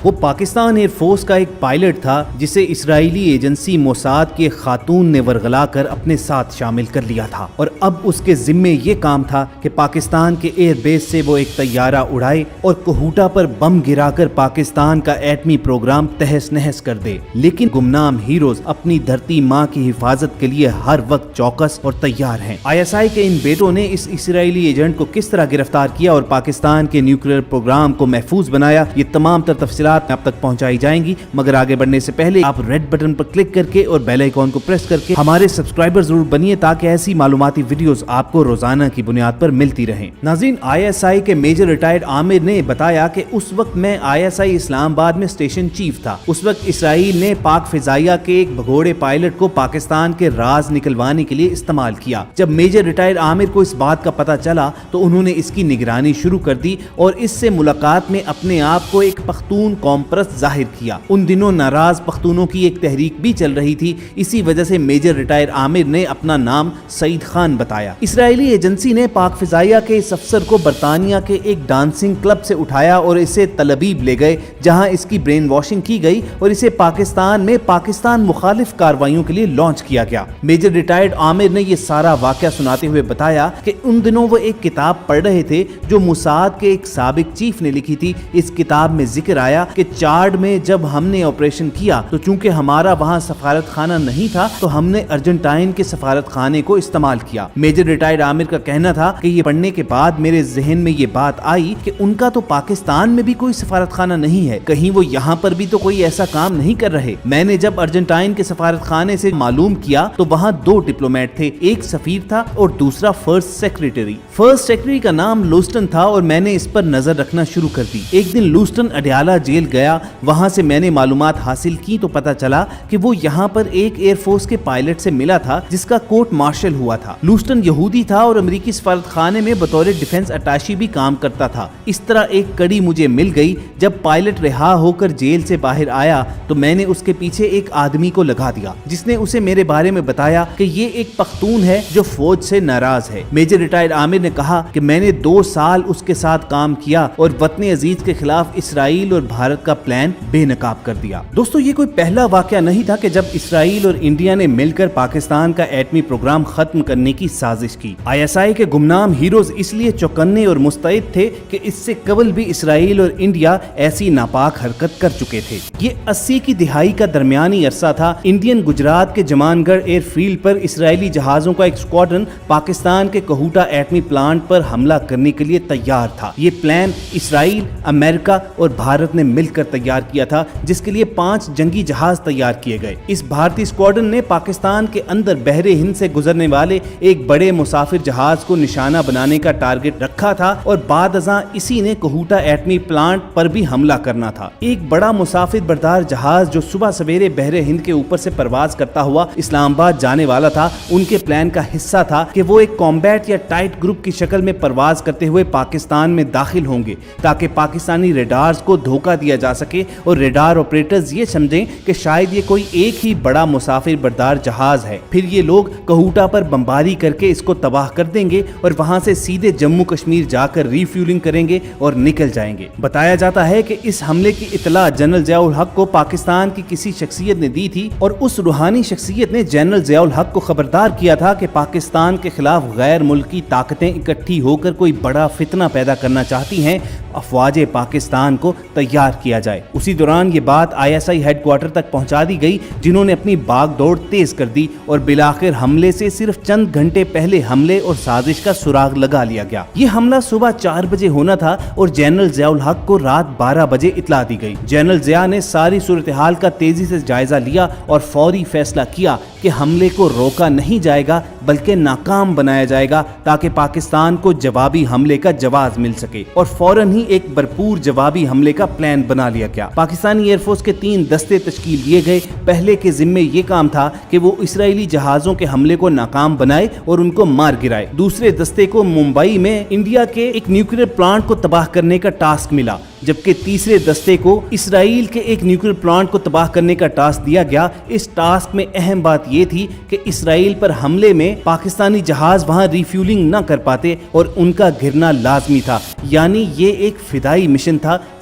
وہ Pakistan air force کا ایک پائلٹ تھا جسے اسرائیلی ایجنسی موساد کے خاتون نے ورغلا کر اپنے ساتھ شامل کر لیا تھا، اور اب اس کے ذمے یہ کام تھا کہ پاکستان کے ایئر بیس سے وہ ایک طیارہ اڑائے اور کوہوٹا پر بم گرا کر پاکستان کا ایٹمی پروگرام تہس نہس کر دے۔ لیکن گمنام ہیروز اپنی دھرتی ماں کی حفاظت کے لیے ہر وقت چوکس اور تیار ہیں۔ ISI کے ان بیٹوں نے اس اسرائیلی ایجنٹ کو کس طرح گرفتار کیا اور پاکستان کے نیوکلیئر پروگرام کو محفوظ بنایا، یہ تمام تر تفصیلات اب تک پہنچائی جائیں گی، مگر آگے بڑھنے سے پہلے آپ ریڈ بٹن پر کلک کر کے اور بیل آئیکن کو پریس کر کے ہمارے سبسکرائبر ضرور بنیے تاکہ ایسی معلوماتی ویڈیوز آپ کو روزانہ کی بنیاد پر ملتی رہیں۔ ناظرین، ISI کے میجر ریٹائرڈ عامر نے بتایا کہ اس وقت میں ISI اسلام آباد میں اسٹیشن چیف تھا۔ اس وقت اسرائیل نے پاک فضائیہ کے ایک بھگوڑے پائلٹ کو پاکستان کے راز نکلوانے کے لیے استعمال کیا۔ جب میجر ریٹائرڈ عامر کو اس بات کا پتہ چلا تو انہوں نے اس کی نگرانی شروع کر دی اور اس سے ملاقات میں اپنے آپ کو ایک پختون قوم پرست ظاہر کیا۔ ان دنوں ناراض پختونوں کی ایک تحریک بھی چل رہی تھی، اسی وجہ سے میجر ریٹائر عامر نے اپنا نام سعید خان بتایا۔ اسرائیلی ایجنسی نے پاک فضائیہ کے اس افسر کو برطانیہ کے ایک ڈانسنگ کلب سے اٹھایا اور اسے تل ابیب لے گئے، جہاں اس کی برین واشنگ کی گئی اور اسے پاکستان میں پاکستان مخالف کارروائیوں کے لیے لانچ کیا گیا۔ میجر ریٹائرڈ عامر نے یہ سارا واقعہ سناتے ہوئے بتایا کہ ان دنوں وہ ایک کتاب پڑھ رہے تھے جو موساد کے ایک سابق چیف نے لکھی تھی۔ اس کتاب میں ذکر آیا کہ چاڈ میں جب ہم نے آپریشن کیا تو چونکہ ہمارا وہاں سفارت خانہ نہیں تھا تو ہم نے ارجنٹائن کے سفارت خانے کو استعمال کیا۔ میجر ریٹائرڈ عامر کا کہنا تھا کہ یہ پڑھنے کے بعد میرے ذہن میں یہ بات آئی کہ ان کا تو پاکستان میں بھی کوئی سفارت خانہ نہیں ہے، کہیں وہ یہاں پر بھی تو کوئی ایسا کام نہیں کر رہے۔ میں نے جب ارجنٹائن کے سفارت خانے سے معلوم کیا تو وہاں 2 ڈپلومیٹ تھے، ایک سفیر تھا اور دوسرا فرسٹ سیکریٹری۔ فرسٹ سیکریٹری کا نام لوسٹن تھا اور میں نے اس پر نظر رکھنا شروع کر دی۔ ایک دن لوسٹن اڈیالہ جیل گیا، وہاں سے میں نے معلومات حاصل کی تو پتہ چلا کہ وہ یہاں پر ایک ایئر فورس کے پائلٹ سے ملا تھا جس کا کورٹ مارشل ہوا تھا۔ لوسٹن یہودی تھا اور امریکی سفارت خانے میں بطور ڈیفنس اٹاشی بھی کام کرتا تھا۔ اس طرح ایک کڑی مجھے مل گئی۔ جب پائلٹ رہا ہو کر جیل سے باہر آیا تو میں نے اس کے پیچھے ایک آدمی کو لگا دیا جس نے اسے میرے بارے میں بتایا کہ یہ ایک پختون ہے جو فوج سے ناراض ہے۔ میجر ریٹائرڈ عامر نے کہا کہ میں نے 2 سال اس کے ساتھ کام کیا اور وطن عزیز کے خلاف اسرائیل اور بھارت کا پلان بے نقاب کر دیا۔ دوستو، یہ کوئی پہلا واقعہ نہیں تھا کہ جب اسرائیل اور انڈیا نے مل کر پاکستان کا ایٹمی پروگرام ختم کرنے کی سازش کی۔ ISI کے گمنام ہیروز اس لیے چوکنے اور مستعد تھے کہ اس سے قبل بھی اسرائیل اور انڈیا ایسی ناپاک حرکت کر چکے تھے۔ یہ 80 کی دہائی کا درمیانی عرصہ تھا۔ انڈین گجرات کے جمان گڑھ ایئر فیلڈ پر اسرائیلی جہازوں کا ایک اسکواڈرن پاکستان کے کوہوٹا ایٹمی پلانٹ پر حملہ کرنے کے لیے تیار تھا۔ یہ پلان اسرائیل، امریکہ اور بھارت نے مل کر تیار کیا تھا، جس کے لیے 5 جنگی جہاز تیار کیے گئے۔ اس بھارتی اسکواڈرن نے پاکستان کے اندر بحر ہند سے گزرنے والے ایک بڑے مسافر جہاز کو نشانہ بنانے کا ٹارگٹ رکھا تھا اور بعد ازاں اسی نے کوہوٹا ایٹمی پلانٹ پر بھی حملہ کرنا تھا۔ ایک بڑا مسافر بردار جہاز جو صبح سویرے بحر ہند کے اوپر سے پرواز کرتا ہوا اسلام آباد جانے والا تھا، ان کے پلان کا حصہ تھا کہ وہ ایک کامبیٹ یا ٹائٹ گروپ کی شکل میں پرواز کرتے ہوئے پاکستان میں داخل ہوں گے تاکہ پاکستانی ریڈارز کو دھوکہ دیا جا سکے اور ریڈار آپریٹرز یہ سمجھیں کہ شاید یہ کوئی ایک ہی بڑا مسافر بردار جہاز ہے۔ پھر یہ لوگ کوہوٹا پر بمباری کر کے اس کو تباہ کر دیں گے اور وہاں سے سیدھے جموں کشمیر جا کر ری فیولنگ کریں گے اور نکل جائیں گے۔ بتایا جاتا ہے کہ اس حملے کی اطلاع جنرل ضیاء الحق کو پاکستان کی کسی شخصیت نے دی تھی اور اس روحانی شخصیت نے جنرل ضیاء الحق کو خبردار کیا تھا کہ پاکستان کے خلاف غیر ملکی طاقتیں اکٹھی ہو کر کوئی بڑا فتنہ پیدا کرنا چاہتی ہیں، افواج پاکستان کو تیار کیا جائے۔ اسی دوران یہ بات ISI ہیڈ کوارٹر تک پہنچا دی گئی، جنہوں نے اپنی باغ دوڑ تیز کر دی اور بالآخر حملے سے صرف چند گھنٹے پہلے حملے اور سازش کا سراغ لگا لیا گیا۔ یہ حملہ صبح 4 بجے ہونا تھا اور جنرل ضیاء الحق کو رات 12 بجے اطلاع دی گئی۔ جنرل ضیاء نے ساری صورتحال کا تیزی سے جائزہ لیا اور فوری فیصلہ کیا کہ حملے کو روکا نہیں جائے گا بلکہ ناکام بنایا جائے گا تاکہ پاکستان کو جوابی حملے کا جواز مل سکے، اور فوراً ہی ایک بھرپور جوابی حملے کا پلان بنا لیا گیا۔ پاکستانی ایئر فورس کے 3 دستے تشکیل دیے گئے۔ پہلے کے ذمے یہ کام تھا کہ وہ اسرائیلی جہازوں کے حملے کو ناکام بنائے اور ان کو مار گرائے۔ دوسرے دستے کو ممبئی میں انڈیا کے ایک نیوکلیئر پلانٹ کو تباہ کرنے کا ٹاسک ملا، جبکہ تیسرے دستے کو اسرائیل کے ایک نیوکلیئر پلانٹ کو تباہ کرنے کا ٹاسک دیا گیا۔ اس ٹاسک میں اہم بات یہ تھی کہ اسرائیل پر حملے میں پاکستانی جہاز وہاں ریفیولنگ نہ کر پاتے اور ان کا گرنا لازمی تھا، یعنی یہ ایک فدائی مشن تھا